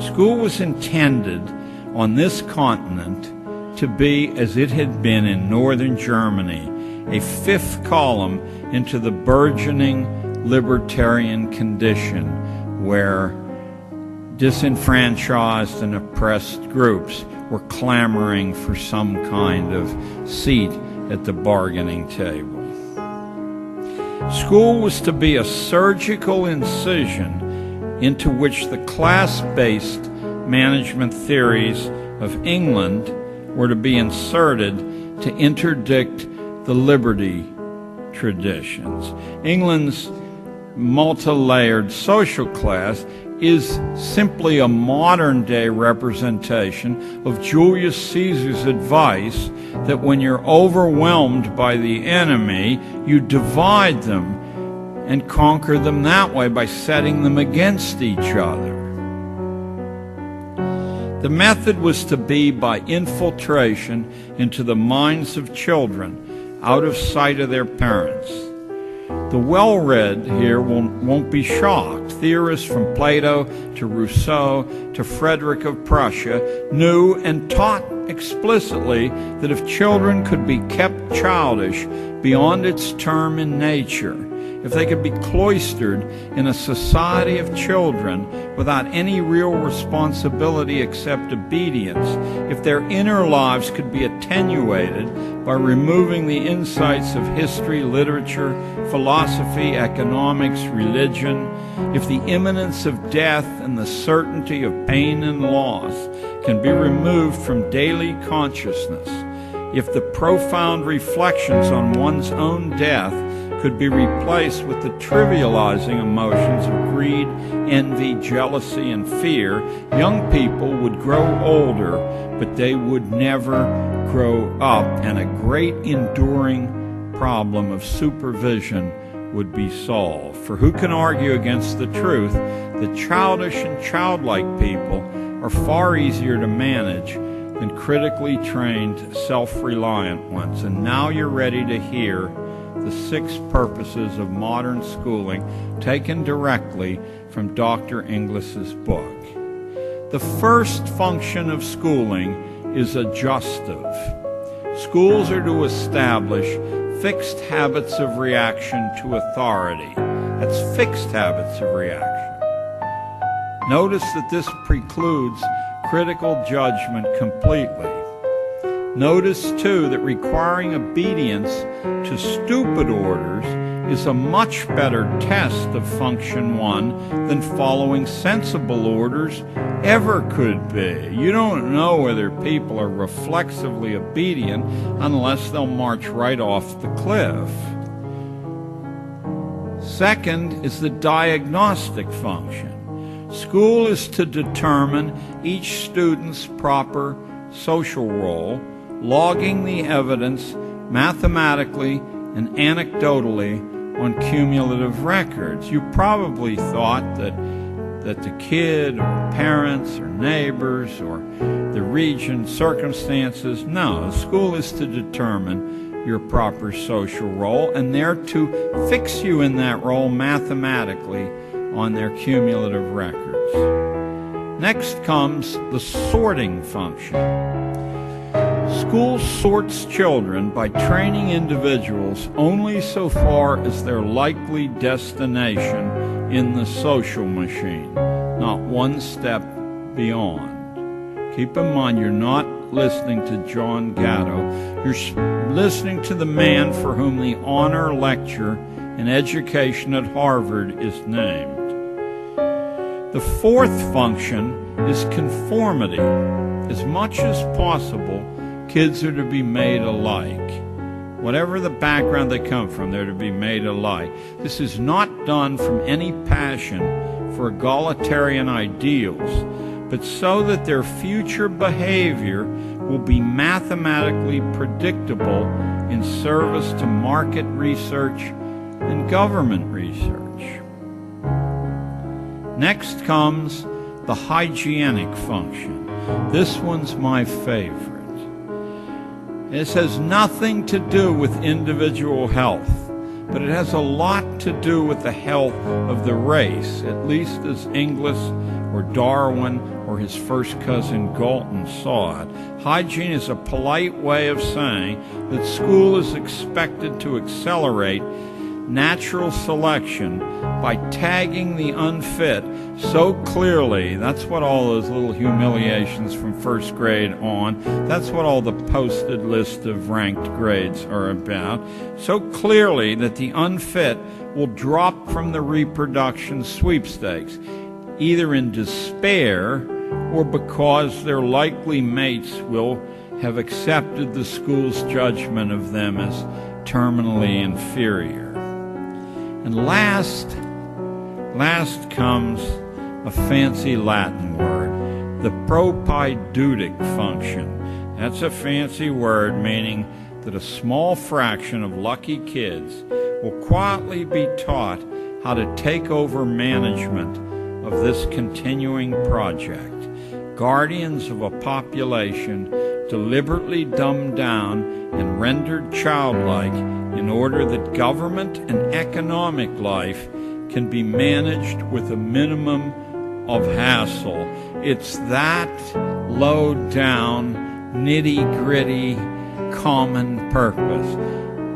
School was intended on this continent to be, as it had been in northern Germany, a fifth column into the burgeoning libertarian condition where disenfranchised and oppressed groups were clamoring for some kind of seat at the bargaining table. School was to be a surgical incision into which the class-based management theories of England were to be inserted to interdict the liberty traditions. England's multi-layered social class is simply a modern-day representation of Julius Caesar's advice that when you're overwhelmed by the enemy, you divide them and conquer them that way by setting them against each other. The method was to be by infiltration into the minds of children, out of sight of their parents. The well-read here won't be shocked. Theorists from Plato to Rousseau to Frederick of Prussia knew and taught explicitly that if children could be kept childish beyond its term in nature, if they could be cloistered in a society of children without any real responsibility except obedience, if their inner lives could be attenuated by removing the insights of history, literature, philosophy, economics, religion, if the imminence of death and the certainty of pain and loss can be removed from daily consciousness, if the profound reflections on one's own death could be replaced with the trivializing emotions of greed, envy, jealousy, and fear, young people would grow older, but they would never grow up, and a great enduring problem of supervision would be solved. For who can argue against the truth that childish and childlike people are far easier to manage than critically trained, self-reliant ones? And now you're ready to hear the 6 purposes of modern schooling taken directly from Dr. Inglis's book. The first function of schooling is adjustive. Schools are to establish fixed habits of reaction to authority. That's fixed habits of reaction. Notice that this precludes critical judgment completely. Notice, too, that requiring obedience to stupid orders is a much better test of function 1 than following sensible orders ever could be. You don't know whether people are reflexively obedient unless they'll march right off the cliff. Second is the diagnostic function. School is to determine each student's proper social role, logging the evidence mathematically and anecdotally on cumulative records. You probably thought that the kid or parents or neighbors or the region, circumstances. No, school is to determine your proper social role, and they're to fix you in that role mathematically on their cumulative records. Next comes the sorting function. School sorts children by training individuals only so far as their likely destination in the social machine, not one step beyond. Keep in mind, you're not listening to John Gatto. You're listening to the man for whom the honor lecture in education at Harvard is named. The fourth function is conformity. As much as possible, kids are to be made alike. Whatever the background they come from, they're to be made alike. This is not done from any passion for egalitarian ideals, but so that their future behavior will be mathematically predictable in service to market research and government research. Next comes the hygienic function. This one's my favorite. This has nothing to do with individual health, but it has a lot to do with the health of the race, at least as Inglis or Darwin or his first cousin Galton saw it. Hygiene is a polite way of saying that school is expected to accelerate natural selection by tagging the unfit so clearly. That's what all those little humiliations from first grade on, that's what all the posted list of ranked grades are about, so clearly that the unfit will drop from the reproduction sweepstakes, either in despair or because their likely mates will have accepted the school's judgment of them as terminally inferior. And last comes a fancy Latin word, the propaedeutic function. That's a fancy word meaning that a small fraction of lucky kids will quietly be taught how to take over management of this continuing project. Guardians of a population deliberately dumbed down and rendered childlike in order that government and economic life can be managed with a minimum of hassle. It's that low-down, nitty-gritty, common purpose.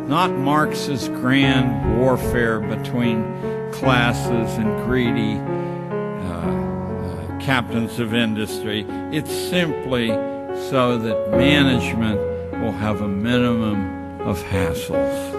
Not Marx's grand warfare between classes and greedy captains of industry. It's simply so that management will have a minimum of hassles.